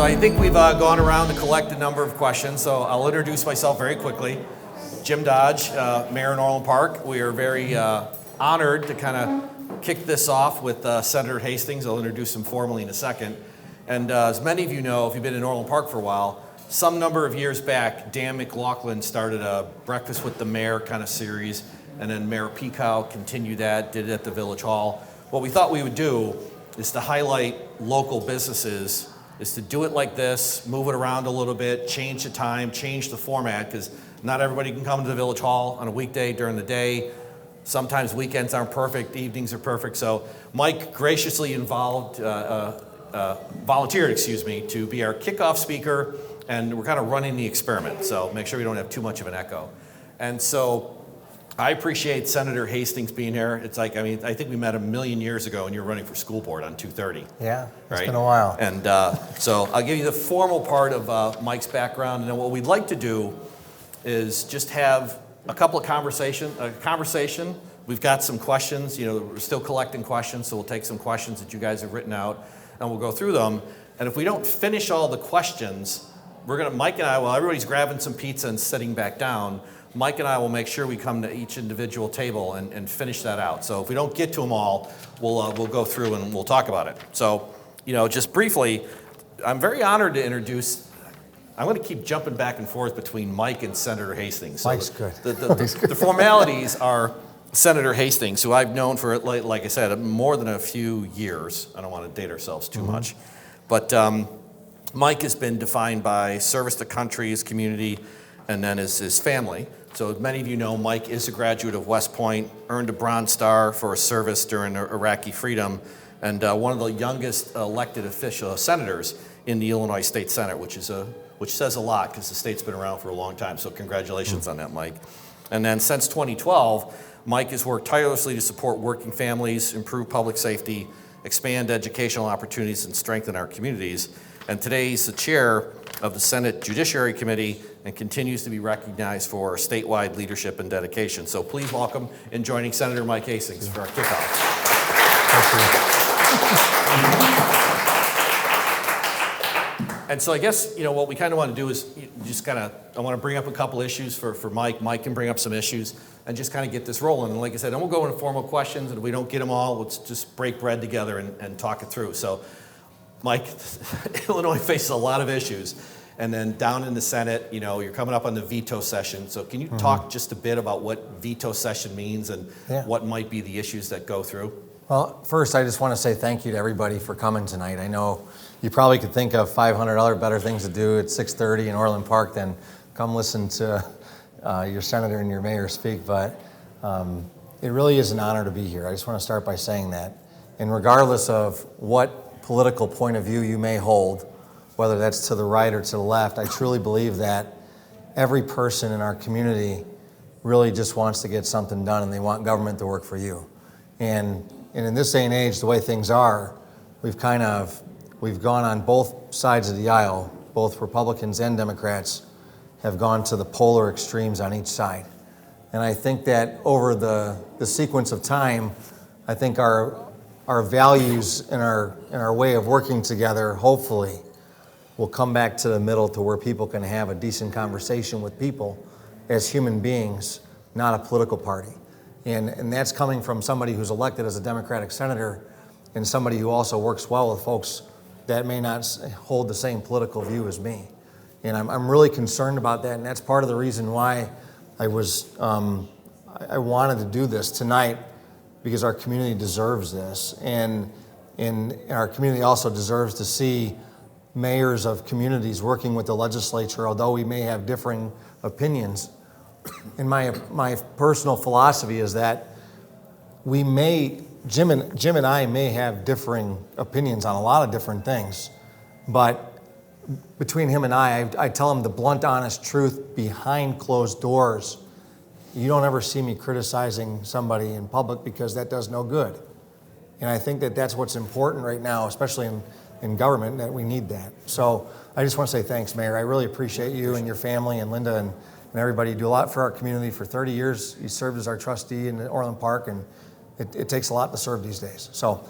So I think we've gone around to collect a number of questions, so I'll introduce myself very quickly. Jim Dodge, Mayor in Orland Park. We are very honored to kind of kick this off with Senator Hastings. I'll introduce him formally in a second. And as many of you know, if you've been in Orland Park for a while, some number of years back, Dan McLaughlin started a Breakfast with the Mayor kind of series, and then Mayor Peacock continued that, did it at the Village Hall. What we thought we would do is to highlight local businesses, is to do it like this, move it around a little bit, change the time, change the format, because not everybody can come to the Village Hall on a weekday during the day. Sometimes weekends aren't perfect, evenings are perfect. So Mike graciously volunteered, to be our kickoff speaker, and we're kind of running the experiment. So make sure we don't have too much of an echo. And so I appreciate Senator Hastings being here. It's like, I think we met a million years ago and you're running for school board on 230. Yeah, it's right? been a while. And so I'll give you the formal part of Mike's background. And then what we'd like to do is just have a couple of conversation. We've got some questions, we're still collecting questions, so we'll take some questions that you guys have written out and we'll go through them. And if we don't finish all the questions, Mike and I, while everybody's grabbing some pizza and sitting back down, Mike and I will make sure we come to each individual table and finish that out. So if we don't get to them all, we'll go through and we'll talk about it. So, just briefly, I'm very honored to introduce, I'm going to keep jumping back and forth between Mike and Senator Hastings. So Mike's good. The formalities are Senator Hastings, who I've known for, like I said, more than a few years. I don't want to date ourselves too much. But Mike has been defined by service to country, his community, and then his family. So many of you know Mike is a graduate of West Point, earned a Bronze Star for his service during Iraqi freedom, and one of the youngest elected senators in the Illinois State Senate, which says a lot because the state's been around for a long time. So congratulations on that, Mike. And then since 2012, Mike has worked tirelessly to support working families, improve public safety, expand educational opportunities, and strengthen our communities. And today he's the chair of the Senate Judiciary Committee and continues to be recognized for statewide leadership and dedication. So please welcome in joining Senator Mike Hastings for our kickoff. And so I guess, what we kind of want to do is I want to bring up a couple issues for Mike. Mike can bring up some issues and just kind of get this rolling. And like I said, then we'll go into formal questions, and if we don't get them all, let's just break bread together and talk it through. So Mike, Illinois faces a lot of issues. And then down in the Senate, you're coming up on the veto session. So can you talk just a bit about what veto session means and what might be the issues that go through? Well, first, I just want to say thank you to everybody for coming tonight. I know you probably could think of 500 other better things to do at 6:30 in Orland Park than come listen to your senator and your mayor speak, but it really is an honor to be here. I just want to start by saying that. And regardless of what political point of view you may hold, whether that's to the right or to the left, I truly believe that every person in our community really just wants to get something done and they want government to work for you. And in this day and age, the way things are, we've gone on both sides of the aisle, both Republicans and Democrats have gone to the polar extremes on each side. And I think that over the sequence of time, I think our values and our way of working together, hopefully, will come back to the middle to where people can have a decent conversation with people as human beings, not a political party. And that's coming from somebody who's elected as a Democratic senator and somebody who also works well with folks that may not hold the same political view as me. And I'm really concerned about that, and that's part of the reason why I wanted to do this tonight, because our community deserves this. And our community also deserves to see mayors of communities working with the legislature, although we may have differing opinions. And my personal philosophy is that Jim and I may have differing opinions on a lot of different things, but between him and I tell him the blunt, honest truth behind closed doors. You don't ever see me criticizing somebody in public because that does no good. And I think that that's what's important right now, especially in government, that we need that. So I just want to say thanks, Mayor. I really appreciate you and your family and Linda and everybody. You do a lot for our community. For 30 years, you served as our trustee in Orland Park, and it takes a lot to serve these days. So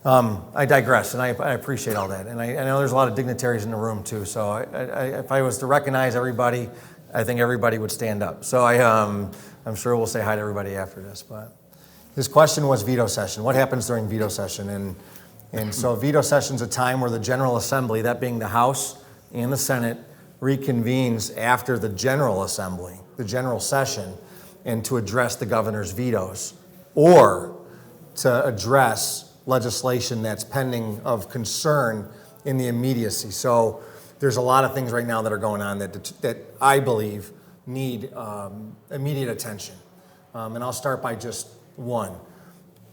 I digress, and I appreciate all that. And I know there's a lot of dignitaries in the room too. So if I was to recognize everybody, I think everybody would stand up. So I'm sure we'll say hi to everybody after this. But his question was veto session. What happens during veto session? And so veto session is a time where the General Assembly, that being the House and the Senate, reconvenes after the General Assembly, the general session, and to address the governor's vetoes or to address legislation that's pending of concern in the immediacy. So there's a lot of things right now that are going on that I believe need immediate attention. And I'll start by just one.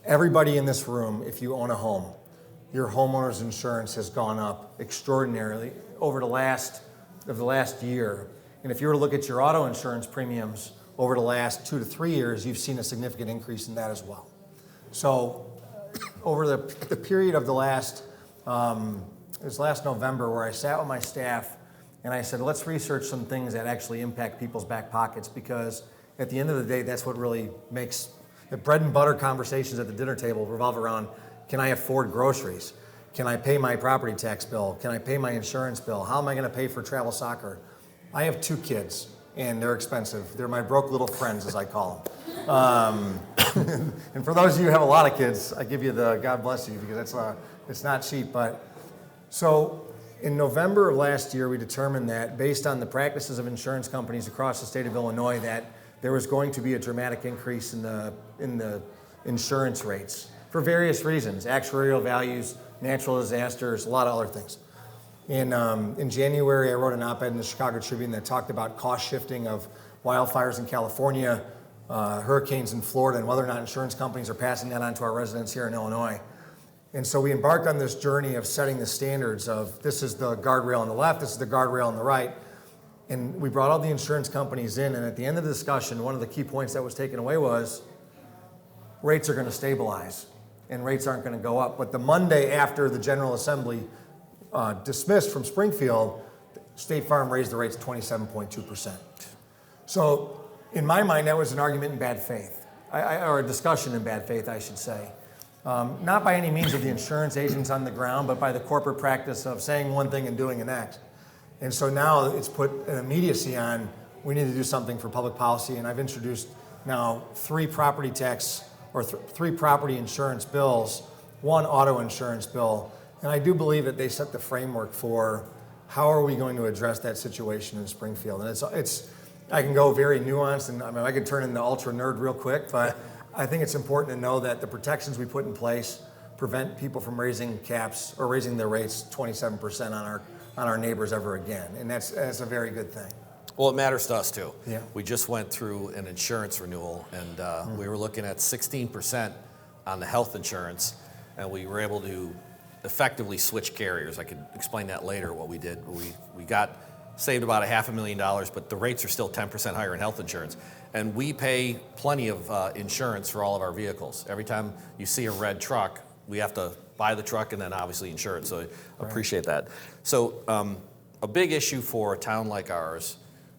Everybody in this room, if you own a home, your homeowner's insurance has gone up extraordinarily over the last year. And if you were to look at your auto insurance premiums over the last 2 to 3 years, you've seen a significant increase in that as well. So over the period of it was last November where I sat with my staff and I said, let's research some things that actually impact people's back pockets, because at the end of the day, that's what really makes the bread and butter conversations at the dinner table revolve around, can I afford groceries? Can I pay my property tax bill? Can I pay my insurance bill? How am I going to pay for travel soccer? I have 2 kids, and they're expensive. They're my broke little friends, as I call them. And for those of you who have a lot of kids, I give you the God bless you, because it's not cheap. But so in November of last year, we determined that based on the practices of insurance companies across the state of Illinois, that there was going to be a dramatic increase in the insurance rates for various reasons: actuarial values, natural disasters, a lot of other things. In January, I wrote an op-ed in the Chicago Tribune that talked about cost shifting of wildfires in California, hurricanes in Florida, and whether or not insurance companies are passing that on to our residents here in Illinois. And so we embarked on this journey of setting the standards of, this is the guardrail on the left, this is the guardrail on the right. And we brought all the insurance companies in, and at the end of the discussion, one of the key points that was taken away was rates are going to stabilize and rates aren't going to go up. But the Monday after the General Assembly dismissed from Springfield, State Farm raised the rates 27.2%. So in my mind, that was an argument in bad faith, or a discussion in bad faith, I should say. Not by any means of the insurance agents on the ground, but by the corporate practice of saying one thing and doing the next. And so now it's put an immediacy on, we need to do something for public policy, and I've introduced now 3 property tax, or 3 property insurance bills, 1 auto insurance bill, and I do believe that they set the framework for how are we going to address that situation in Springfield. And it's I can go very nuanced, and I mean I could turn into ultra nerd real quick, but I think it's important to know that the protections we put in place prevent people from raising caps or raising their rates 27% on our neighbors ever again, and that's a very good thing. Well, it matters to us too. Yeah. We just went through an insurance renewal, and we were looking at 16% on the health insurance, and we were able to effectively switch carriers. I could explain that later, what we did. We saved about $500,000, but the rates are still 10% higher in health insurance. And we pay plenty of insurance for all of our vehicles. Every time you see a red truck, we have to buy the truck and then obviously insure it. So I appreciate that. So a big issue for a town like ours,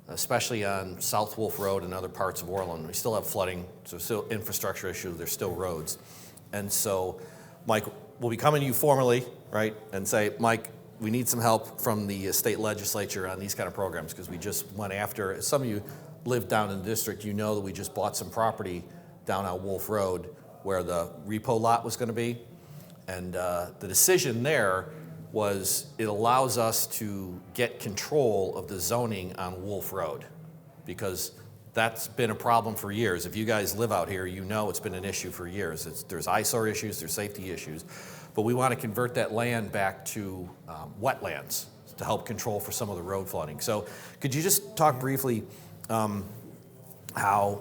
especially on South Wolf Road and other parts of Orland, we still have flooding, so still infrastructure issues, there's still roads. And so, Mike, we'll be coming to you formally, right, and say, Mike, we need some help from the state legislature on these kind of programs, because we just went after, some of you live down in the district, you know that we just bought some property down on Wolf Road where the repo lot was going to be. And the decision there was it allows us to get control of the zoning on Wolf Road, because that's been a problem for years. If you guys live out here, you know it's been an issue for years. There's eyesore issues, there's safety issues. But we want to convert that land back to wetlands to help control for some of the road flooding. So could you just talk briefly how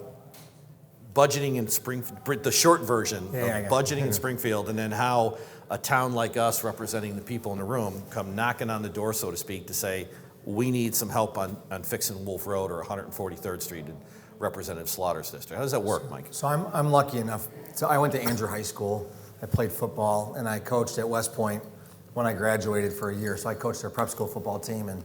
budgeting in Springfield, the short version of budgeting in Springfield, and then how a town like us representing the people in the room come knocking on the door, so to speak, to say, we need some help on fixing Wolf Road or 143rd Street in Representative Slaughter's district. How does that work, Mike? So I'm lucky enough. So I went to Andrew High School. I played football, and I coached at West Point when I graduated for a year. So I coached their prep school football team, and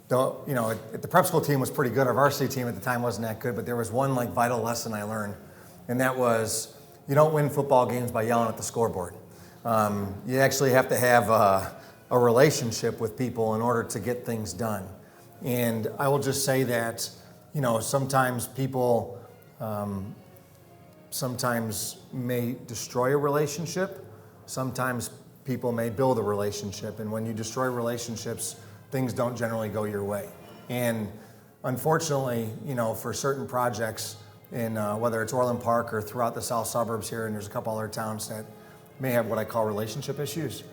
the prep school team was pretty good. Our varsity team at the time wasn't that good, but there was one vital lesson I learned, and that was you don't win football games by yelling at the scoreboard. You actually have to have a relationship with people in order to get things done. And I will just say that, sometimes people sometimes may destroy a relationship. Sometimes people may build a relationship. And when you destroy relationships, things don't generally go your way. And unfortunately, for certain projects, in whether it's Orland Park or throughout the south suburbs here, and there's a couple other towns that may have what I call relationship issues.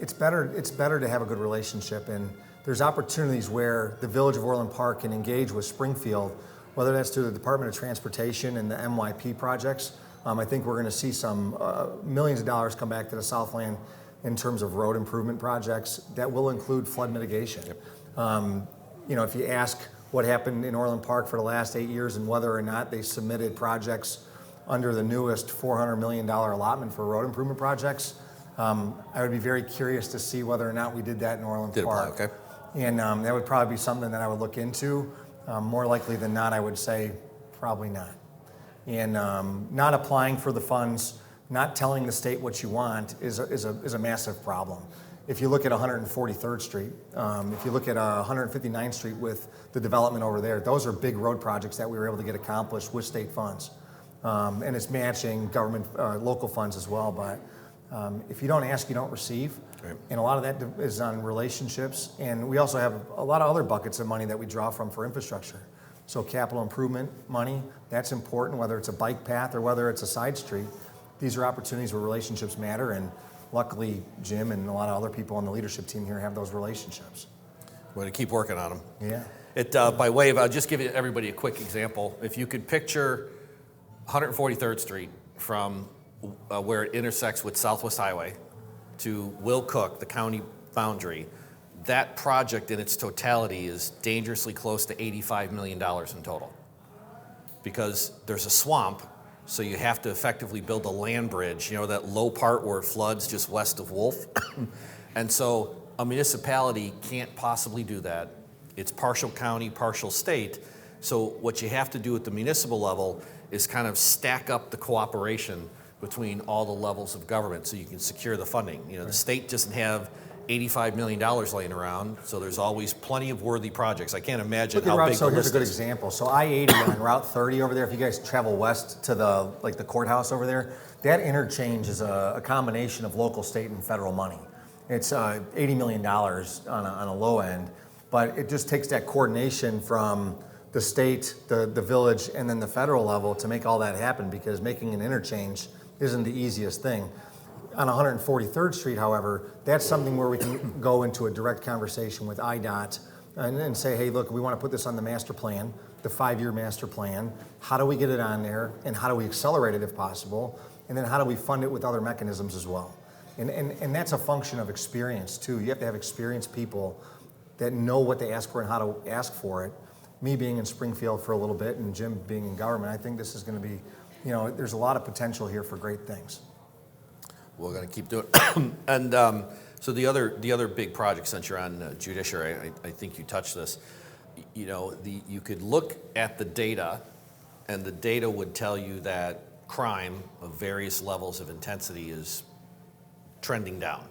It's better to have a good relationship, and there's opportunities where the Village of Orland Park can engage with Springfield, whether that's through the Department of Transportation and the MYP projects. I think we're going to see some millions of dollars come back to the Southland in terms of road improvement projects that will include flood mitigation. Yep. If you ask what happened in Orland Park for the last 8 years and whether or not they submitted projects under the newest $400 million allotment for road improvement projects, I would be very curious to see whether or not we did that in Orland Park. Okay. And that would probably be something that I would look into. More likely than not, I would say probably not. And not applying for the funds, not telling the state what you want is a massive problem. If you look at 143rd Street, if you look at 159th Street with the development over there, those are big road projects that we were able to get accomplished with state funds. And it's matching government, local funds as well. But if you don't ask, you don't receive. Right. And a lot of that is on relationships. And we also have a lot of other buckets of money that we draw from for infrastructure. So capital improvement money, that's important, whether it's a bike path or whether it's a side street. These are opportunities where relationships matter. And luckily, Jim and a lot of other people on the leadership team here have those relationships. We're going to keep working on them. Yeah. By way of, I'll just give everybody a quick example. If you could picture 143rd Street from where it intersects with Southwest Highway to Will Cook, the county boundary, that project in its totality is dangerously close to $85 million in total. Because there's a swamp, so you have to effectively build a land bridge, that low part where it floods just west of Wolf. And so a municipality can't possibly do that. It's partial county, partial state. So what you have to do at the municipal level is kind of stack up the cooperation between all the levels of government so you can secure the funding. The state doesn't have $85 million laying around, so there's always plenty of worthy projects. I can't imagine how big the list is. So here's a good example. So I-80 on Route 30 over there, if you guys travel west to the courthouse over there, that interchange is a combination of local, state, and federal money. It's $80 million on a low end, but it just takes that coordination from the state, the village, and then the federal level to make all that happen, because making an interchange isn't the easiest thing. On 143rd Street, however, that's something where we can go into a direct conversation with IDOT and say, hey, look, we want to put this on the master plan, the 5-year master plan. How do we get it on there, and how do we accelerate it if possible? And then how do we fund it with other mechanisms as well? And that's a function of experience, too. You have to have experienced people that know what they ask for and how to ask for it. Me being in Springfield for a little bit and Jim being in government, I think this is going to be, there's a lot of potential here for great things. We're going to keep doing it. And so the other big project, since you're on judiciary, I think you touched this. You could look at the data, and the data would tell you that crime of various levels of intensity is trending down.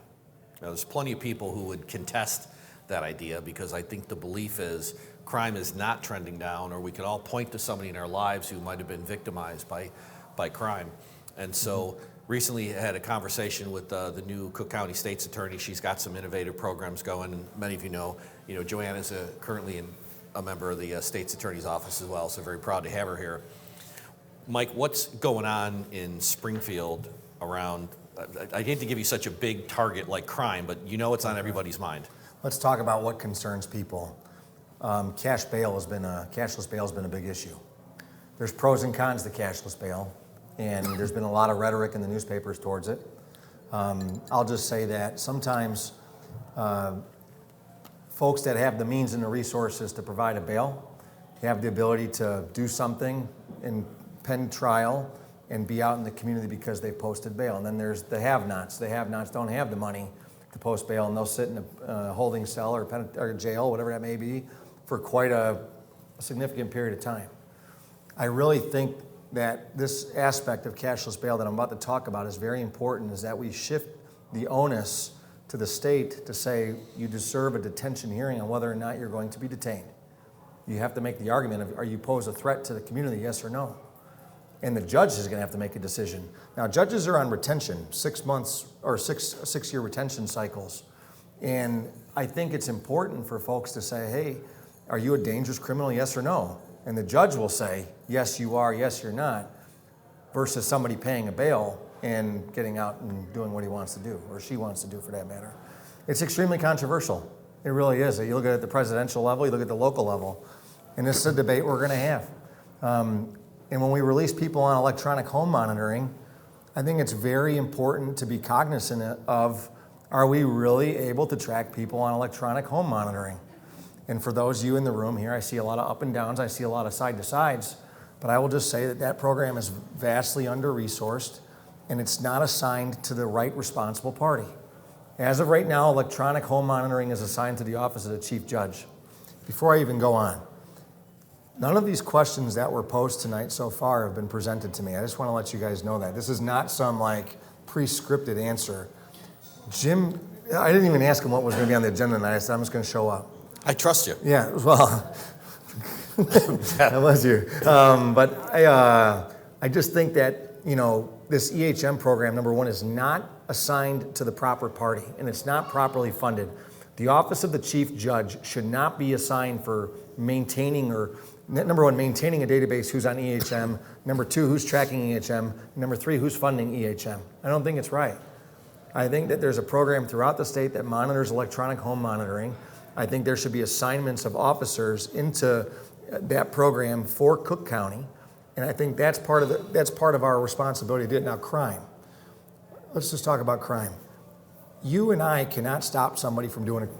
Now, there's plenty of people who would contest that idea, because I think the belief is crime is not trending down, or we can all point to somebody in our lives who might have been victimized by crime. And so recently I had a conversation with the new Cook County State's Attorney. She's got some innovative programs going, and many of you know Joanne is currently a member of the State's Attorney's Office as well, so very proud to have her here. Mike, what's going on in Springfield around, I hate to give you such a big target like crime, but it's on everybody's mind. Let's talk about what concerns people. Cashless bail has been a big issue. There's pros and cons to cashless bail, and there's been a lot of rhetoric in the newspapers towards it. I'll just say that sometimes folks that have the means and the resources to provide a bail have the ability to do something in pen trial and be out in the community because they posted bail. And then there's the have-nots. The have-nots don't have the money to post bail, and they'll sit in a holding cell or jail, whatever that may be, for quite a significant period of time. I really think that this aspect of cashless bail that I'm about to talk about is very important, is that we shift the onus to the state to say you deserve a detention hearing on whether or not you're going to be detained. You have to make the argument of, are you pose a threat to the community, yes or no? And the judge is going to have to make a decision. Now, judges are on retention, 6 months or six-year retention cycles. And I think it's important for folks to say, hey, are you a dangerous criminal, yes or no? And the judge will say, yes, you are, yes, you're not, versus somebody paying a bail and getting out and doing what he wants to do, or she wants to do for that matter. It's extremely controversial. It really is. You look at it at the presidential level, you look at the local level, and this is a debate we're going to have. And when we release people on electronic home monitoring, I think it's very important to be cognizant of, are we really able to track people on electronic home monitoring? And for those of you in the room here, I see a lot of up and downs, I see a lot of side to sides, but I will just say that that program is vastly under-resourced, and it's not assigned to the right responsible party. As of right now, electronic home monitoring is assigned to the office of the chief judge. Before I even go on, none of these questions that were posed tonight so far have been presented to me. I just want to let you guys know that. This is not some like pre-scripted answer. Jim, I didn't even ask him what was going to be on the agenda tonight. I said, I'm just going to show up. I trust you. Yeah, well, that was you. But I just think that, you know, this EHM program, number one, is not assigned to the proper party, and it's not properly funded. The office of the chief judge should not be assigned for maintaining, or number one, maintaining a database, who's on EHM, number two, who's tracking EHM, number three, who's funding EHM. I don't think it's right. I think that there's a program throughout the state that monitors electronic home monitoring. I think there should be assignments of officers into that program for Cook County, and I think that's part of our responsibility to do it. Now, crime. Let's just talk about crime. You and I cannot stop somebody from doing it.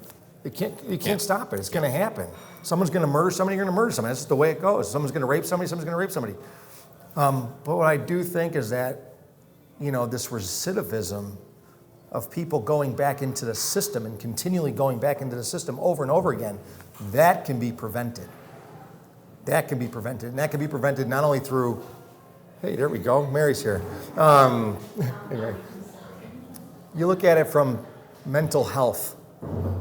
You can't stop it. It's going to happen. Someone's going to murder somebody, you're going to murder somebody. That's just the way it goes. Someone's going to rape somebody, someone's going to rape somebody. But what I do think is that, you know, this recidivism of people going back into the system and continually going back into the system over and over again, that can be prevented. That can be prevented. And that can be prevented not only through, hey, there we go, Mary's here. Anyway, you look at it from mental health.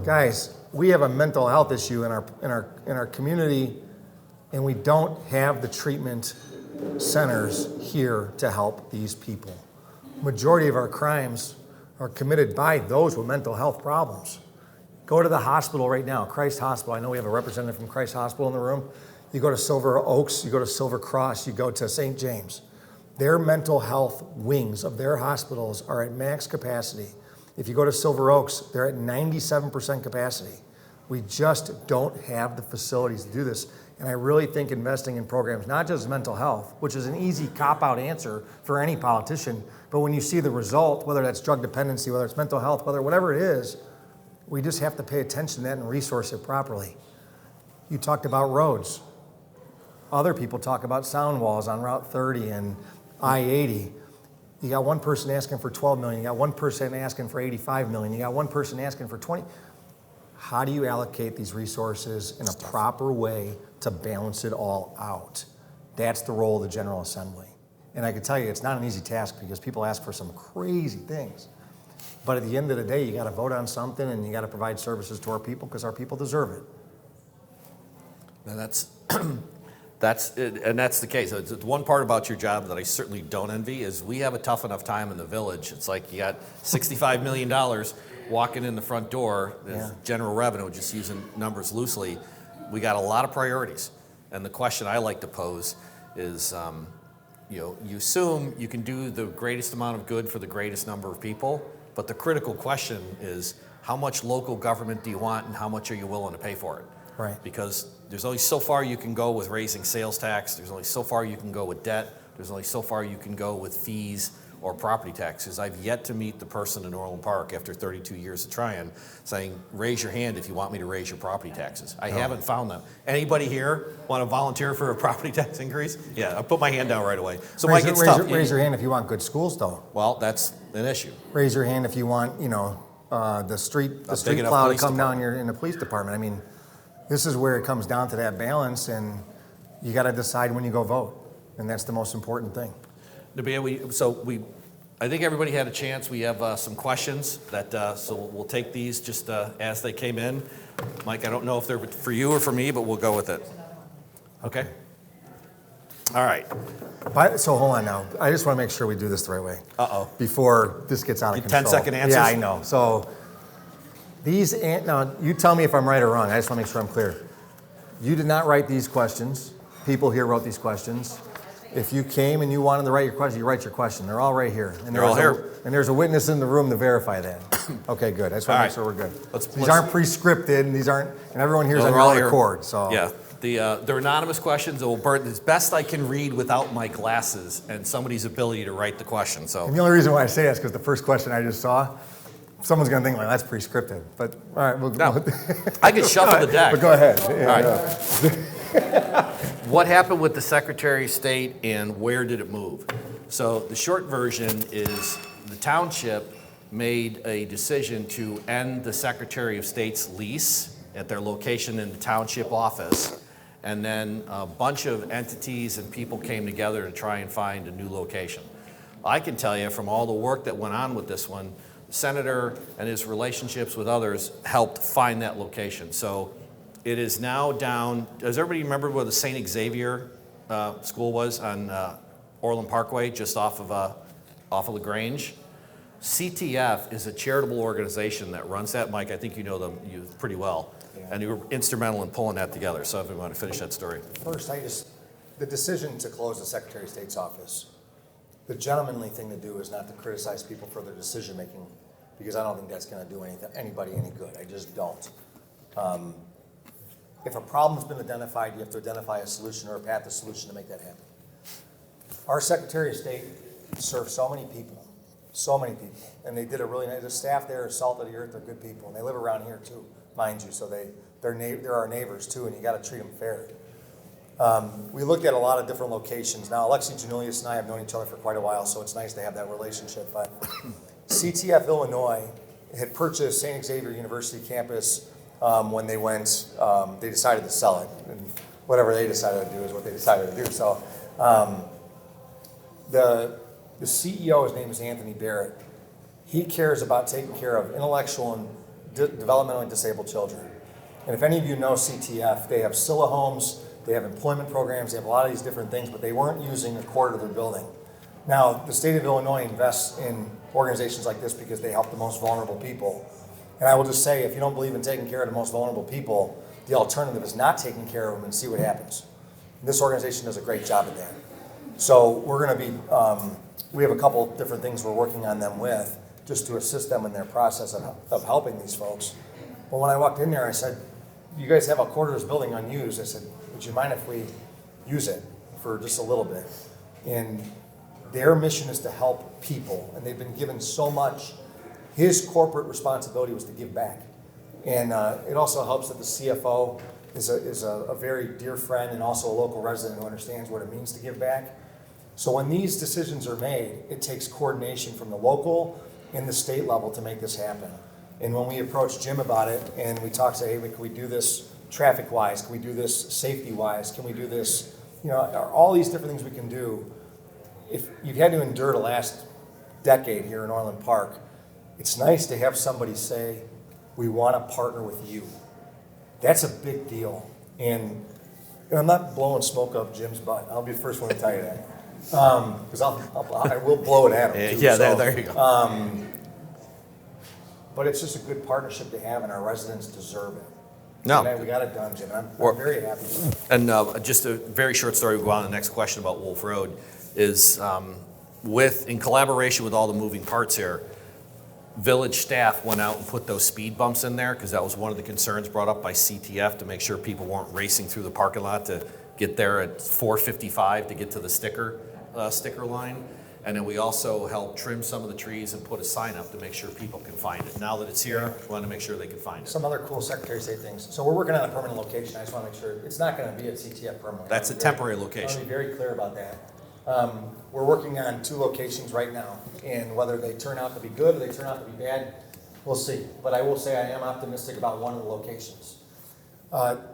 Guys, we have a mental health issue in our community, and we don't have the treatment centers here to help these people. Majority of our crimes are committed by those with mental health problems. Go to the hospital right now, Christ Hospital. I know we have a representative from Christ Hospital in the room. You go to Silver Oaks, you go to Silver Cross, you go to St. James. Their mental health wings of their hospitals are at max capacity. If you go to Silver Oaks, they're at 97% capacity. We just don't have the facilities to do this. And I really think investing in programs, not just mental health, which is an easy cop-out answer for any politician, but when you see the result, whether that's drug dependency, whether it's mental health, whatever it is, we just have to pay attention to that and resource it properly. You talked about roads. Other people talk about sound walls on Route 30 and I-80. You got one person asking for 12 million. You got one person asking for 85 million. You got one person asking for 20. How do you allocate these resources in a proper way to balance it all out? That's the role of the General Assembly. And I can tell you, it's not an easy task because people ask for some crazy things. But at the end of the day, you got to vote on something and you got to provide services to our people because our people deserve it. And that's the case. It's one part about your job that I certainly don't envy is we have a tough enough time in the village. It's like you got $65 million walking in the front door, general revenue, just using numbers loosely. We got a lot of priorities. And the question I like to pose is, you assume you can do the greatest amount of good for the greatest number of people, but the critical question is how much local government do you want and how much are you willing to pay for it? Right. Because there's only so far you can go with raising sales tax, there's only so far you can go with debt, there's only so far you can go with fees or property taxes. I've yet to meet the person in Orland Park after 32 years of trying, saying, raise your hand if you want me to raise your property taxes. I haven't found them. Anybody here want to volunteer for a property tax increase? Yeah, I'll put my hand down right away. So Mike, it's tough. Raise your hand if you want good schools, though. Well, that's an issue. Raise your hand if you want, the street plow to come down in the police department. I mean, this is where it comes down to that balance, and you got to decide when you go vote. And that's the most important thing. I think everybody had a chance. We have some questions that, so we'll take these just as they came in. Mike, I don't know if they're for you or for me, but we'll go with it. Okay. All right. So hold on now. I just want to make sure we do this the right way. Uh-oh. Before this gets out of control. 10-second answers? Yeah, I know. So now you tell me if I'm right or wrong. I just want to make sure I'm clear. You did not write these questions. People here wrote these questions. If you came and you wanted to write your question, you write your question. They're all right here. And they're all here. And there's a witness in the room to verify that. Okay, good. I just want to make sure we're good. These aren't pre-scripted, and everyone here is on your record. So yeah, they're anonymous questions. It will burn as best I can read without my glasses and somebody's ability to write the question. So. And the only reason why I say that is because the first question I just saw, someone's going to think, well, that's pre-scripted. But all right, I could shuffle the deck. But go ahead. All right. What happened with the Secretary of State and where did it move? So the short version is the township made a decision to end the Secretary of State's lease at their location in the township office. And then a bunch of entities and people came together to try and find a new location. I can tell you from all the work that went on with this one, the senator and his relationships with others helped find that location. So it is now down. Does everybody remember where the St. Xavier school was on Orland Parkway, just off of LaGrange? CTF is a charitable organization that runs that. Mike, I think you know them pretty well, and you were instrumental in pulling that together. So if you want to finish that story. First, the decision to close the Secretary of State's office, the gentlemanly thing to do is not to criticize people for their decision making, because I don't think that's going to do anybody any good. I just don't. If a problem's been identified, you have to identify a solution or a path to solution to make that happen. Our Secretary of State served so many people, and they did a really nice. The staff there is salt of the earth. They're good people, and they live around here too, mind you. So they're our neighbors too, and you got to treat them fair. We looked at a lot of different locations. Now, Alexi Janoulias and I have known each other for quite a while, so it's nice to have that relationship. But CTF Illinois had purchased St. Xavier University campus. When they went, they decided to sell it. And whatever they decided to do is what they decided to do. So the CEO, his name is Anthony Barrett. He cares about taking care of intellectual and developmentally disabled children. And if any of you know CTF, they have SILA homes, they have employment programs, they have a lot of these different things, but they weren't using a quarter of their building. Now, the state of Illinois invests in organizations like this because they help the most vulnerable people. And I will just say, if you don't believe in taking care of the most vulnerable people, the alternative is not taking care of them and see what happens. And this organization does a great job at that. So we're going to be, we have a couple different things we're working on them with, just to assist them in their process of helping these folks. But when I walked in there, I said, you guys have a quarter of this building unused. I said, would you mind if we use it for just a little bit? And their mission is to help people, and they've been given so much. His corporate responsibility was to give back. And it also helps that the CFO is a very dear friend and also a local resident who understands what it means to give back. So when these decisions are made, it takes coordination from the local and the state level to make this happen. And when we approached Jim about it and we talked, say, hey, can we do this traffic-wise? Can we do this safety-wise? Can we do this, all these different things we can do. If you've had to endure the last decade here in Orland Park, it's nice to have somebody say, we want to partner with you. That's a big deal. And I'm not blowing smoke up Jim's butt. I'll be the first one to tell you that. Because I will blow it at him, too. Yeah, there you go. But it's just a good partnership to have, and our residents deserve it. No. And we got it done, Jim. I'm very happy. And just a very short story, we'll go on to the next question about Wolf Road, is in collaboration with all the moving parts here, village staff went out and put those speed bumps in there because that was one of the concerns brought up by CTF to make sure people weren't racing through the parking lot to get there at 4:55 to get to the sticker line. And then we also helped trim some of the trees and put a sign up to make sure people can find it. Now that it's here, we want to make sure they can find it. Some other cool Secretary of State things. So we're working on a permanent location. I just want to make sure it's not going to be at CTF permanently. That's a temporary I location. want to be very clear about that. We're working on 2 locations right now, and whether they turn out to be good or they turn out to be bad, we'll see. But I will say I am optimistic about one of the locations.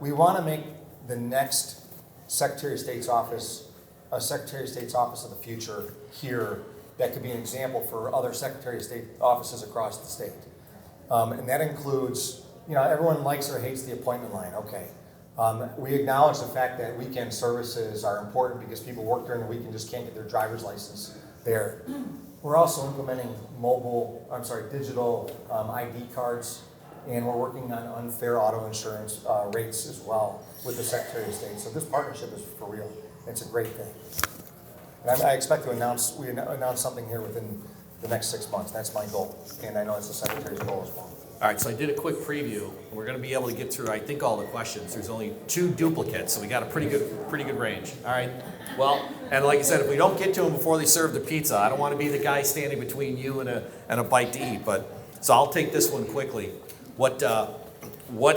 We want to make the next Secretary of State's office a Secretary of State's office of the future here that could be an example for other Secretary of State offices across the state. And that includes, everyone likes or hates the appointment line, okay. We acknowledge the fact that weekend services are important because people work during the week and just can't get their driver's license there. We're also implementing digital ID cards, and we're working on unfair auto insurance rates as well with the Secretary of State. So this partnership is for real. It's a great thing. And I expect to announce something here within the next 6 months. That's my goal, and I know it's the Secretary's goal as well. All right, so I did a quick preview. We're going to be able to get through, I think, all the questions. There's only 2 duplicates, so we got a pretty good range. All right. Well, and like I said, if we don't get to them before they serve the pizza, I don't want to be the guy standing between you and a bite to eat. So I'll take this one quickly. What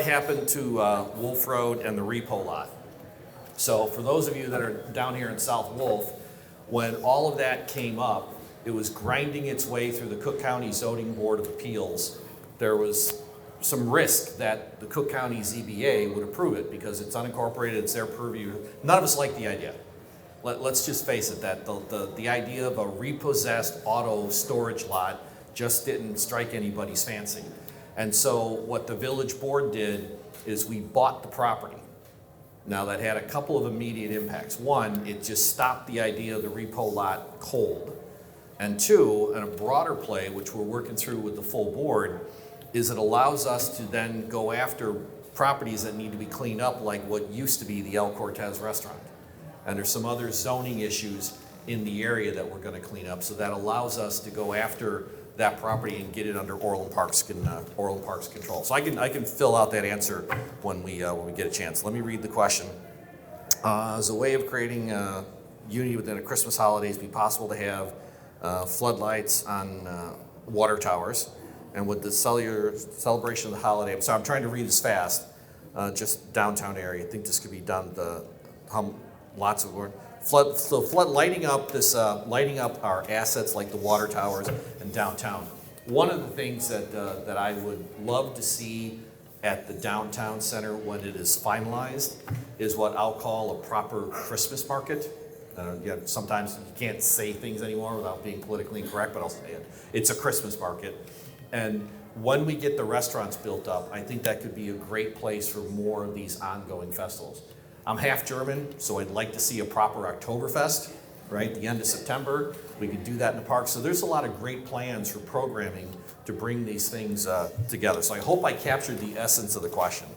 happened to Wolf Road and the repo lot? So for those of you that are down here in South Wolf, when all of that came up, it was grinding its way through the Cook County Zoning Board of Appeals. There was some risk that the Cook County ZBA would approve it because it's unincorporated, it's their purview. None of us like the idea. Let's just face it, that the idea of a repossessed auto storage lot just didn't strike anybody's fancy. And so what the village board did is we bought the property. Now that had a couple of immediate impacts. One, it just stopped the idea of the repo lot cold. And two, and a broader play, which we're working through with the full board, is it allows us to then go after properties that need to be cleaned up, like what used to be the El Cortez restaurant. And there's some other zoning issues in the area that we're going to clean up. So that allows us to go after that property and get it under Orland Park's control. So I can fill out that answer when we get a chance. Let me read the question. As a way of creating unity within a Christmas holidays, be possible to have floodlights on water towers, and with the celebration of the holiday. So I'm trying to read this fast. Just downtown area. I think this could be done. Lots of work. Lighting up our assets like the water towers and downtown. One of the things that I would love to see at the downtown center when it is finalized is what I'll call a proper Christmas market. Sometimes you can't say things anymore without being politically incorrect, but I'll say it. It's a Christmas market. And when we get the restaurants built up, I think that could be a great place for more of these ongoing festivals. I'm half German, so I'd like to see a proper Oktoberfest, right? The end of September, we could do that in the park. So there's a lot of great plans for programming to bring these things together. So I hope I captured the essence of the question.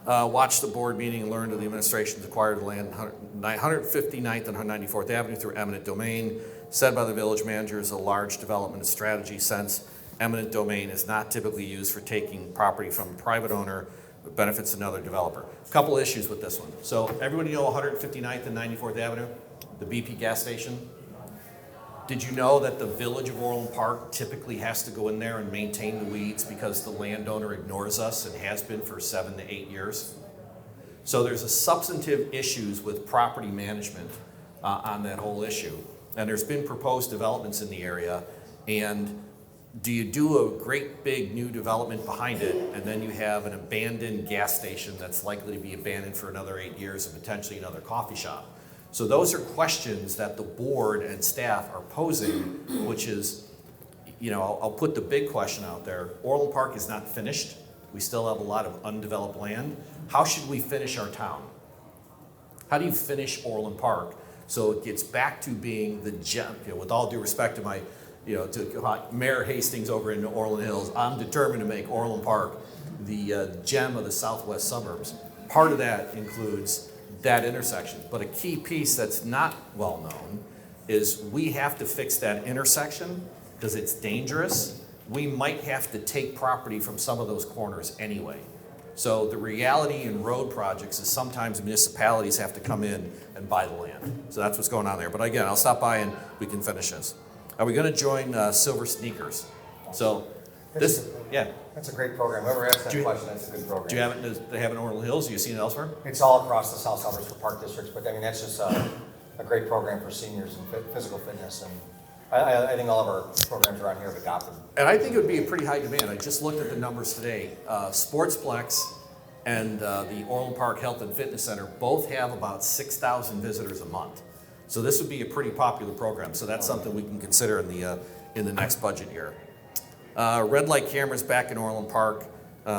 Watched the board meeting and learned of the administration's acquired land 159th and 194th Avenue through eminent domain. Said by the village manager is a large development strategy since eminent domain is not typically used for taking property from a private owner, but benefits another developer. A couple issues with this one. So everybody know 159th and 94th Avenue, the BP gas station? Did you know that the village of Orland Park typically has to go in there and maintain the weeds because the landowner ignores us and has been for 7 to 8 years? So there's a substantive issues with property management on that whole issue. And there's been proposed developments in the area, and do you do a great big new development behind it, and then you have an abandoned gas station that's likely to be abandoned for another 8 years and potentially another coffee shop? So those are questions that the board and staff are posing, which is, I'll put the big question out there. Orland Park is not finished. We still have a lot of undeveloped land. How should we finish our town? How do you finish Orland Park so it gets back to being the gem? With all due respect to my to Mayor Hastings over in Orland Hills, I'm determined to make Orland Park the gem of the southwest suburbs. Part of that includes that intersection. But a key piece that's not well known is we have to fix that intersection because it's dangerous. We might have to take property from some of those corners anyway. So the reality in road projects is sometimes municipalities have to come in and buy the land. So that's what's going on there. But again, I'll stop by and we can finish this. Are we going to join Silver Sneakers? So this, yeah. That's a great program. Whoever asked that question, that's a good program. Do you have it? Does they have it in Orland Hills? Do you see it elsewhere? It's all across the South Suburbs for park districts, but that's just a great program for seniors and physical fitness. And I think all of our programs around here have adopted. And I think it would be a pretty high demand. I just looked at the numbers today. Sportsplex and the Orland Park Health and Fitness Center both have about 6,000 visitors a month. So this would be a pretty popular program. So that's something we can consider in the next budget year. Red light cameras back in Orland Park,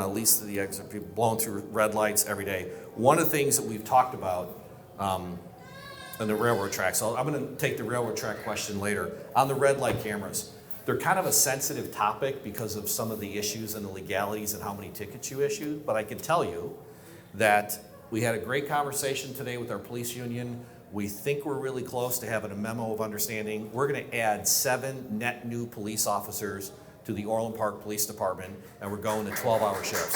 least of the exit, people blowing through red lights every day. One of the things that we've talked about on the railroad tracks, so I'm going to take the railroad track question later. On the red light cameras, they're kind of a sensitive topic because of some of the issues and the legalities and how many tickets you issue. But I can tell you that we had a great conversation today with our police union. We think we're really close to having a memo of understanding. We're going to add 7 net new police officers to the Orland Park Police Department, and we're going to 12-hour shifts.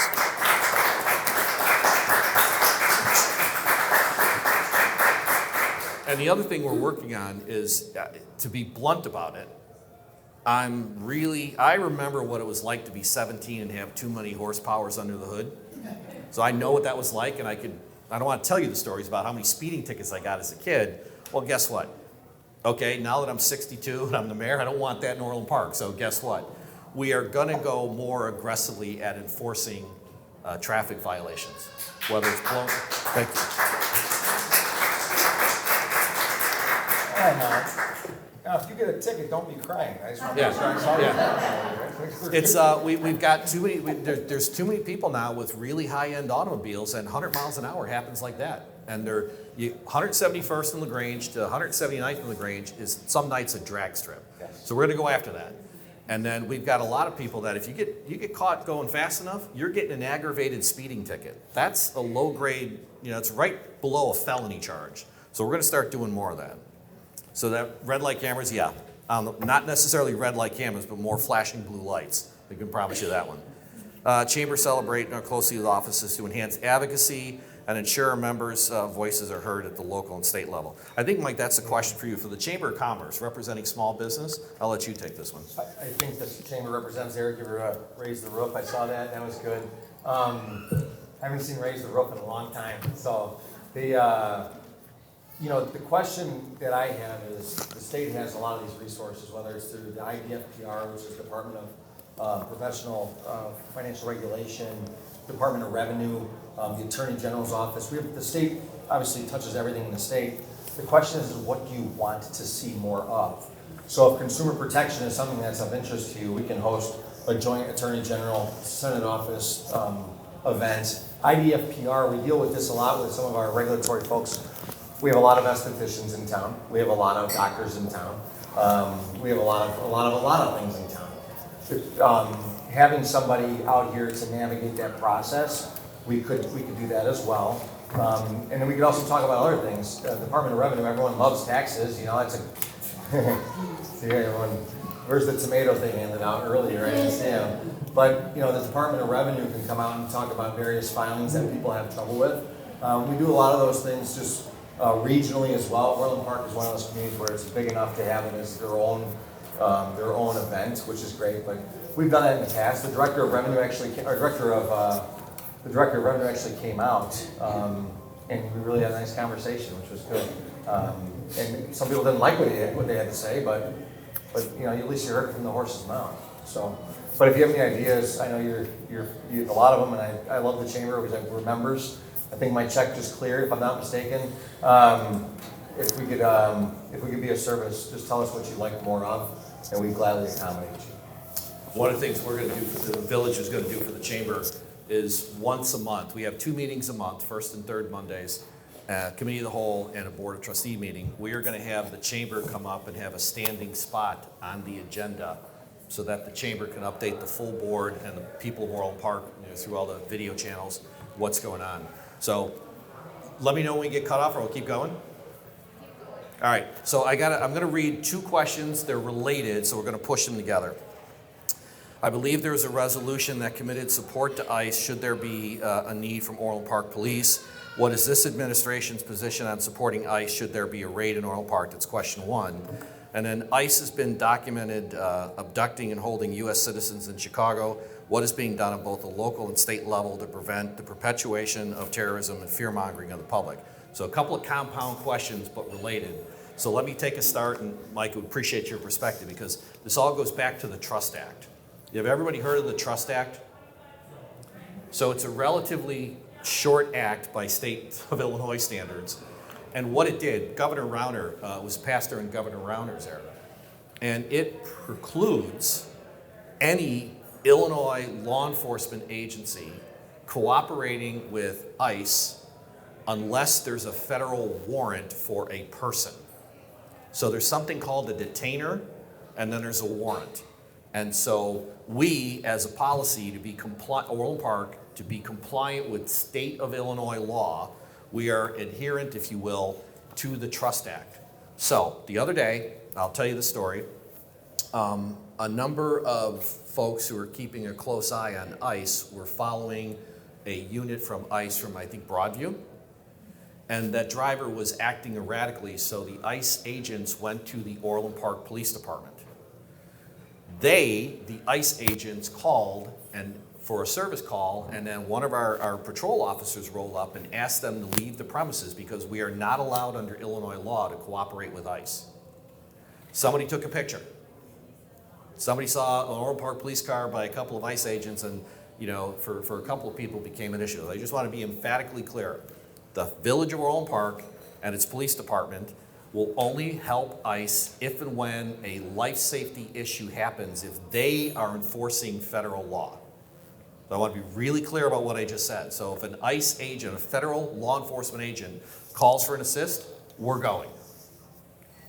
And the other thing we're working on is, to be blunt about it, I remember what it was like to be 17 and have too many horsepowers under the hood. So I know what that was like, and I don't want to tell you the stories about how many speeding tickets I got as a kid. Well, guess what? Okay, now that I'm 62 and I'm the mayor, I don't want that in Orland Park. So guess what? We are going to go more aggressively at enforcing traffic violations, whether it's blown. Thank you. Now, if you get a ticket, don't be crying. I just want to Yeah. make sure I saw you. It's we've got too many. There's too many people now with really high-end automobiles, and 100 miles an hour happens like that. And 171st in LaGrange to 179th in LaGrange is some nights a drag strip. Yes. So we're going to go after that. And then we've got a lot of people that if you get caught going fast enough, you're getting an aggravated speeding ticket. That's a low grade. It's right below a felony charge. So we're going to start doing more of that. So that red light cameras, yeah. Not necessarily red light cameras, but more flashing blue lights. We can promise you that one. Chamber celebrate closely with offices to enhance advocacy and ensure members' voices are heard at the local and state level. I think, Mike, that's a question for you. For the Chamber of Commerce, representing small business, I'll let you take this one. I think the chamber represents Eric. You raised the roof. I saw that. That was good. I haven't seen raise the roof in a long time. So the question that I have is the state has a lot of these resources, whether it's through the IDFPR, which is Department of Professional Financial Regulation, Department of Revenue, the Attorney General's office. The state obviously touches everything in the state. The question is what do you want to see more of? So if consumer protection is something that's of interest to you, we can host a joint Attorney General Senate office event. IDFPR, we deal with this a lot with some of our regulatory folks. We have a lot of estheticians in town. We have a lot of doctors in town. We have a lot of things in town. Having somebody out here to navigate that process, we could do that as well. And then we could also talk about other things. Department of Revenue, everyone loves taxes. That's see everyone. Where's the tomato thing handed out earlier? I didn't see him. But the Department of Revenue can come out and talk about various filings that people have trouble with. We do a lot of those things just regionally as well. Orland Park is one of those communities where it's big enough to have it as their own event, which is great. But we've done that in the past. The director of revenue actually came out, and we really had a nice conversation, which was good. And some people didn't like what they had to say, but at least you heard it from the horse's mouth. So, but if you have any ideas, I know you have a lot of them, and I love the chamber because we're members. I think my check just cleared, if I'm not mistaken. If we could be of service, just tell us what you'd like more of, and we'd gladly accommodate you. One of the things we're going to do, the village is going to do for the chamber, is once a month. We have 2 meetings a month, first and third Mondays, committee of the whole and a board of trustee meeting. We are going to have the chamber come up and have a standing spot on the agenda so that the chamber can update the full board and the people of Orland Park through all the video channels what's going on. So let me know when we get cut off, or we'll keep going. All right, so I'm going to read 2 questions. They're related, so we're going to push them together. I believe there is a resolution that committed support to ICE should there be a need from Orland Park Police. What is this administration's position on supporting ICE should there be a raid in Orland Park? That's question 1. And then ICE has been documented abducting and holding U.S. citizens in Chicago. What is being done at both the local and state level to prevent the perpetuation of terrorism and fear-mongering of the public? So a couple of compound questions, but related. So let me take a start, and Mike, would appreciate your perspective because this all goes back to the Trust Act. Have everybody heard of the Trust Act? So it's a relatively short act by state of Illinois standards. And what it did, Governor Rauner was passed during Governor Rauner's era, and it precludes any Illinois law enforcement agency cooperating with ICE unless there's a federal warrant for a person. So there's something called a detainer, and then there's a warrant. And so we, as a policy, to be Orland Park, to be compliant with state of Illinois law, we are adherent, if you will, to the Trust Act. So the other day, I'll tell you the story, a number of folks who are keeping a close eye on ICE were following a unit from ICE from, I think, Broadview. And that driver was acting erratically, so the ICE agents went to the Orland Park Police Department. The ICE agents, called and for a service call, and then one of our patrol officers rolled up and asked them to leave the premises because we are not allowed under Illinois law to cooperate with ICE. Somebody took a picture. Somebody saw an Orland Park police car by a couple of ICE agents, and for a couple of people became an issue. I just want to be emphatically clear. The Village of Orland Park and its police department will only help ICE if and when a life safety issue happens if they are enforcing federal law. So I want to be really clear about what I just said. So if an ICE agent, a federal law enforcement agent, calls for an assist, we're going.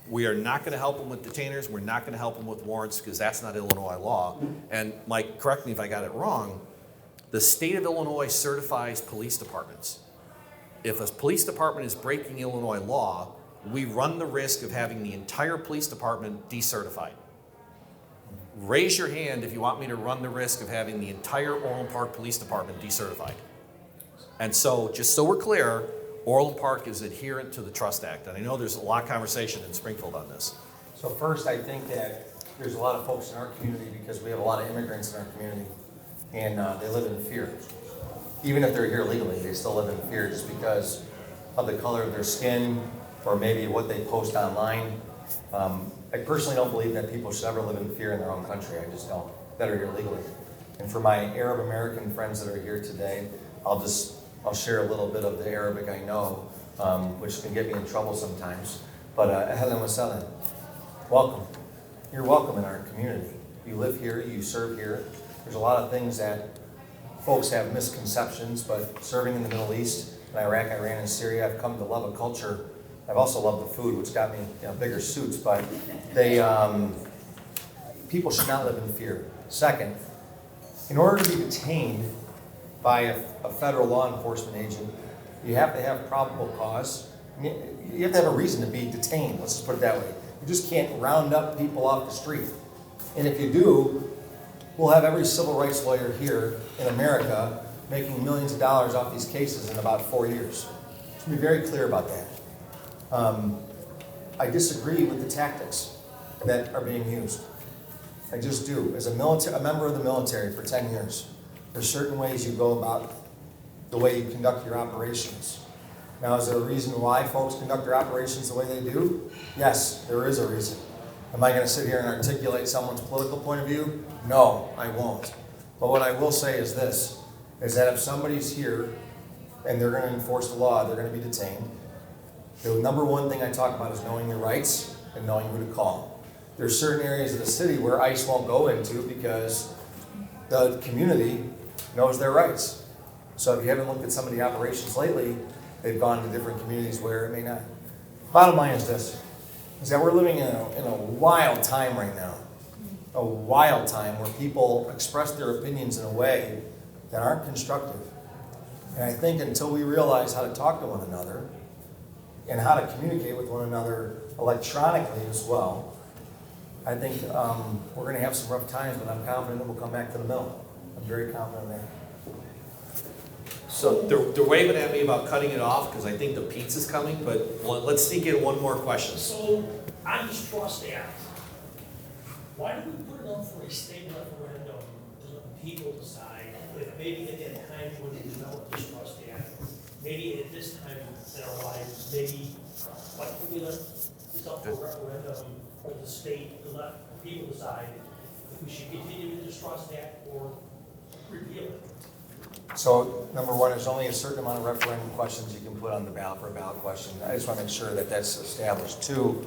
We are not going to help them with detainers. We're not going to help them with warrants because that's not Illinois law. And Mike, correct me if I got it wrong, the state of Illinois certifies police departments. If a police department is breaking Illinois law, we run the risk of having the entire police department decertified. Raise your hand if you want me to run the risk of having the entire Orland Park Police Department decertified. And so, just so we're clear, Orland Park is adherent to the Trust Act. And I know there's a lot of conversation in Springfield on this. So first, I think that there's a lot of folks in our community because we have a lot of immigrants in our community, and they live in fear. Even if they're here legally, they still live in fear just because of the color of their skin or maybe what they post online. I personally don't believe that people should ever live in fear in their own country. I just don't, that are here legally. And for my Arab American friends that are here today, I'll share a little bit of the Arabic I know, which can get me in trouble sometimes. But ahlan wa sahlan, welcome. You're welcome in our community. You live here, you serve here. There's a lot of things that folks have misconceptions, but serving in the Middle East, in Iraq, Iran, and Syria, I've come to love a culture. I've also loved the food, which got me bigger suits, but people should not live in fear. Second, in order to be detained by a federal law enforcement agent, you have to have probable cause. You have to have a reason to be detained, let's just put it that way. You just can't round up people off the street. And if you do, we'll have every civil rights lawyer here in America making millions of dollars off these cases in about 4 years. Let's be very clear about that. I disagree with the tactics that are being used. I just do. As a member of the military for 10 years, there's certain ways you go about the way you conduct your operations. Now, is there a reason why folks conduct their operations the way they do? Yes, there is a reason. Am I going to sit here and articulate someone's political point of view? No, I won't. But what I will say is this, is that if somebody's here and they're going to enforce the law, they're going to be detained. The number one thing I talk about is knowing your rights and knowing who to call. There's certain areas of the city where ICE won't go into because the community knows their rights. So if you haven't looked at some of the operations lately, they've gone to different communities where it may not. Bottom line is this, is that we're living in a wild time right now. A wild time where people express their opinions in a way that aren't constructive. And I think until we realize how to talk to one another and how to communicate with one another electronically as well, I think we're going to have some rough times, but I'm confident that we'll come back to the middle. I'm very confident in that. So they're waving at me about cutting it off because I think the pizza's coming, but let's sneak in one more question. So, on this Trust Act, why do we put it up for a state referendum to let the people decide if maybe at that time when they developed this Trust Act, maybe at this time in our lives, maybe, why can't we let this up for a referendum for the state to let the people decide if we should continue with this Trust Act or repeal it? So number one, there's only a certain amount of referendum questions you can put on the ballot for a ballot question. I just want to make sure that that's established. Two,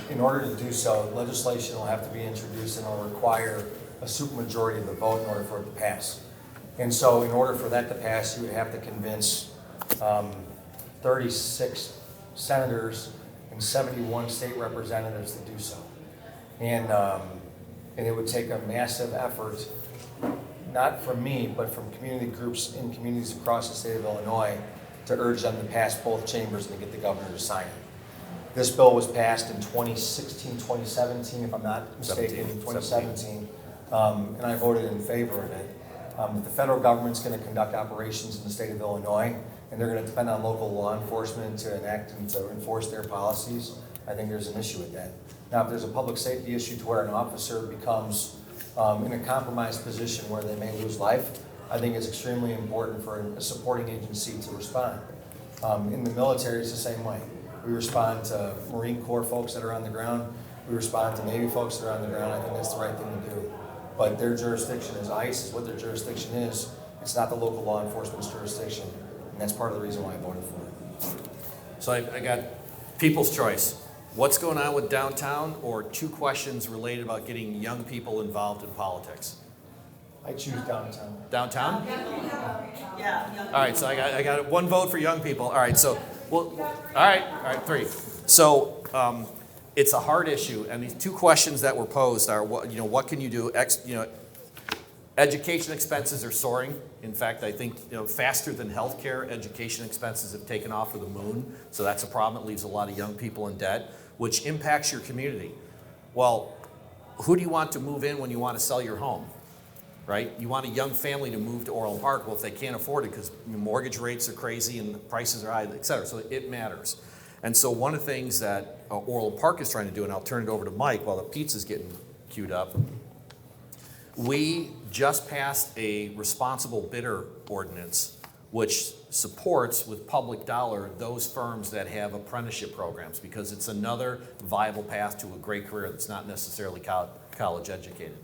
in order to do so, legislation will have to be introduced and will require a supermajority of the vote in order for it to pass. And so in order for that to pass, you would have to convince 36 senators and 71 state representatives to do so. And it would take a massive effort, not from me, but from community groups in communities across the state of Illinois to urge them to pass both chambers and to get the governor to sign it. This bill was passed in 2016, 2017, if I'm not mistaken, 2017, and I voted in favor of it. The federal government's going to conduct operations in the state of Illinois, and they're going to depend on local law enforcement to enact and to enforce their policies. I think there's an issue with that. Now, if there's a public safety issue to where an officer becomes in a compromised position where they may lose life, I think it's extremely important for a supporting agency to respond. In the military, it's the same way. We respond to Marine Corps folks that are on the ground. We respond to Navy folks that are on the ground. I think that's the right thing to do. But their jurisdiction is ICE, is what their jurisdiction is. It's not the local law enforcement's jurisdiction. And that's part of the reason why I voted for it. So I got people's choice. What's going on with downtown, or two questions related about getting young people involved in politics? I choose downtown. Downtown? Yeah. All right, so I got one vote for young people. All right, so, well, all right, three. So it's a hard issue, and these two questions that were posed are, what can you do? Education expenses are soaring. In fact, I think faster than healthcare, education expenses have taken off for the moon. So that's a problem. It leaves a lot of young people in debt, which impacts your community. Well, who do you want to move in when you want to sell your home? Right? You want a young family to move to Orland Park. Well, if they can't afford it because mortgage rates are crazy and the prices are high, et cetera. So it matters. And so one of the things that Orland Park is trying to do, and I'll turn it over to Mike while the pizza's getting queued up, we just passed a responsible bidder ordinance which supports with public dollar those firms that have apprenticeship programs, because it's another viable path to a great career that's not necessarily college educated.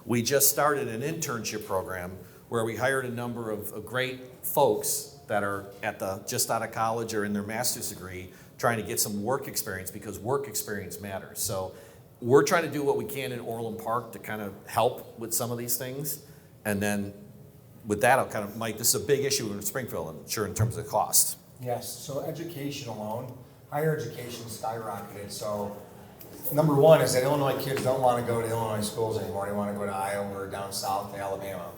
We just started an internship program where we hired a number of great folks that are just out of college or in their master's degree trying to get some work experience, because work experience matters. So we're trying to do what we can in Orland Park to kind of help with some of these things. And then with that, Mike, this is a big issue in Springfield, I'm sure, in terms of cost. Yes, so education alone, higher education skyrocketed. So number one is that Illinois kids don't want to go to Illinois schools anymore. They want to go to Iowa or down south to Alabama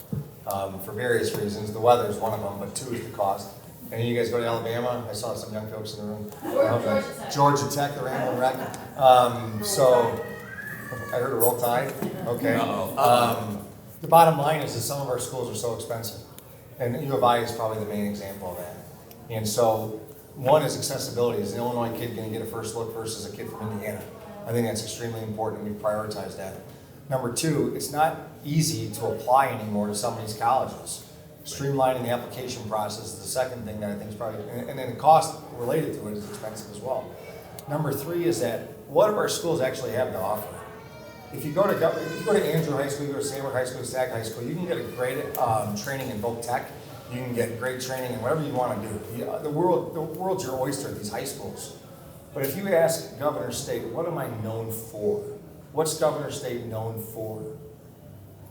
for various reasons. The weather is one of them, but two is the cost. And you guys go to Alabama? I saw some young folks in the room. Georgia Tech, the Ramblin' Wreck. So I heard a Roll Tide. Okay. The bottom line is that some of our schools are so expensive. And U of I is probably the main example of that. And so one is accessibility. Is an Illinois kid going to get a first look versus a kid from Indiana? I think that's extremely important, and we prioritize that. Number two, it's not easy to apply anymore to some of these colleges. Streamlining the application process is the second thing that I think is probably, and then the cost related to it is expensive as well. Number three is that what do our schools actually have to offer? If you go to Andrew High School, you go to Sandwich High School, Stag High School, you can get a great training in voc tech. You can get great training in whatever you want to do. The world's your oyster at these high schools. But if you ask Governor State, what am I known for? What's Governor State known for?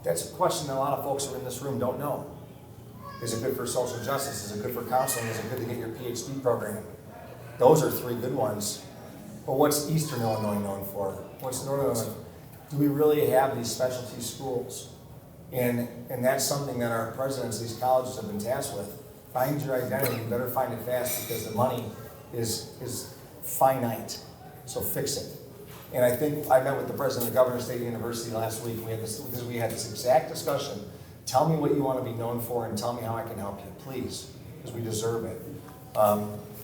That's a question that a lot of folks who are in this room don't know. Is it good for social justice? Is it good for counseling? Is it good to get your PhD program? Those are three good ones. But what's Eastern Illinois known for? What's Northern Illinois? Do we really have these specialty schools? And that's something that our presidents of these colleges have been tasked with. Find your identity, you better find it fast, because the money is finite. So fix it. And I think I met with the president of Governor State University last week. We had this exact discussion. Tell me what you want to be known for and tell me how I can help you, please, because we deserve it.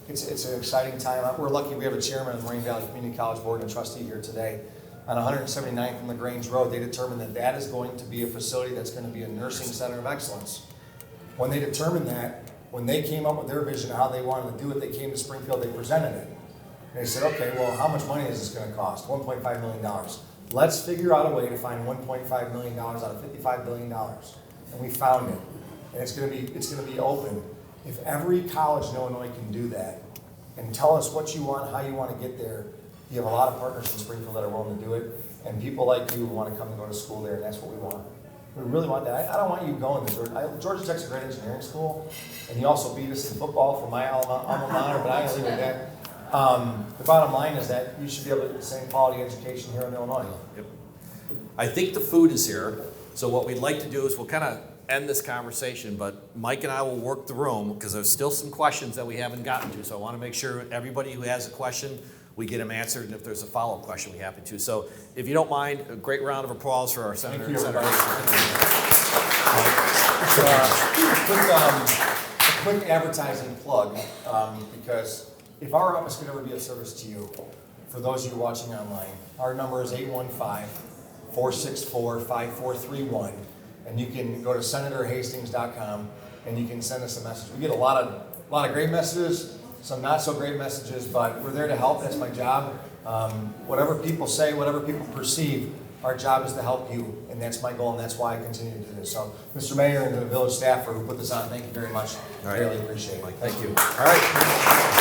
It's an exciting time. We're lucky we have a chairman of the Moraine Valley Community College Board and a trustee here today. On 179th and LaGrange Road, they determined that that is going to be a facility that's going to be a nursing center of excellence. When they determined that, when they came up with their vision of how they wanted to do it, they came to Springfield, they presented it. They said, okay, well, how much money is this going to cost? $1.5 million. Let's figure out a way to find $1.5 million out of $55 billion. And we found it. and it's gonna be open. If every college in Illinois can do that, and tell us what you want, how you wanna get there, you have a lot of partners in Springfield that are willing to do it, and people like you who wanna come and go to school there, and that's what we want. We really want that. I don't want you going to Georgia Tech's a great engineering school, and you also beat us in football for my alma mater, but I ain't leaving that. The bottom line is that you should be able to get the same quality education here in Illinois. Yep. I think the food is here, so what we'd like to do is we'll kind of end this conversation, but Mike and I will work the room, because there's still some questions that we haven't gotten to, so I want to make sure everybody who has a question, we get them answered, and if there's a follow-up question, we happen to. So if you don't mind, a great round of applause for our Senator. Thank you, Senator. A quick advertising plug, because if our office could ever be of service to you, for those of you watching online, our number is 815-464-5431, and you can go to senatorhastings.com and you can send us a message. We get a lot of great messages, some not so great messages, but we're there to help. That's my job. Whatever people say, whatever people perceive, our job is to help you, and that's my goal, and that's why I continue to do this. So, Mr. Mayor and the village staffer who put this on, thank you very much. All right. Really appreciate it. Thank you. All right.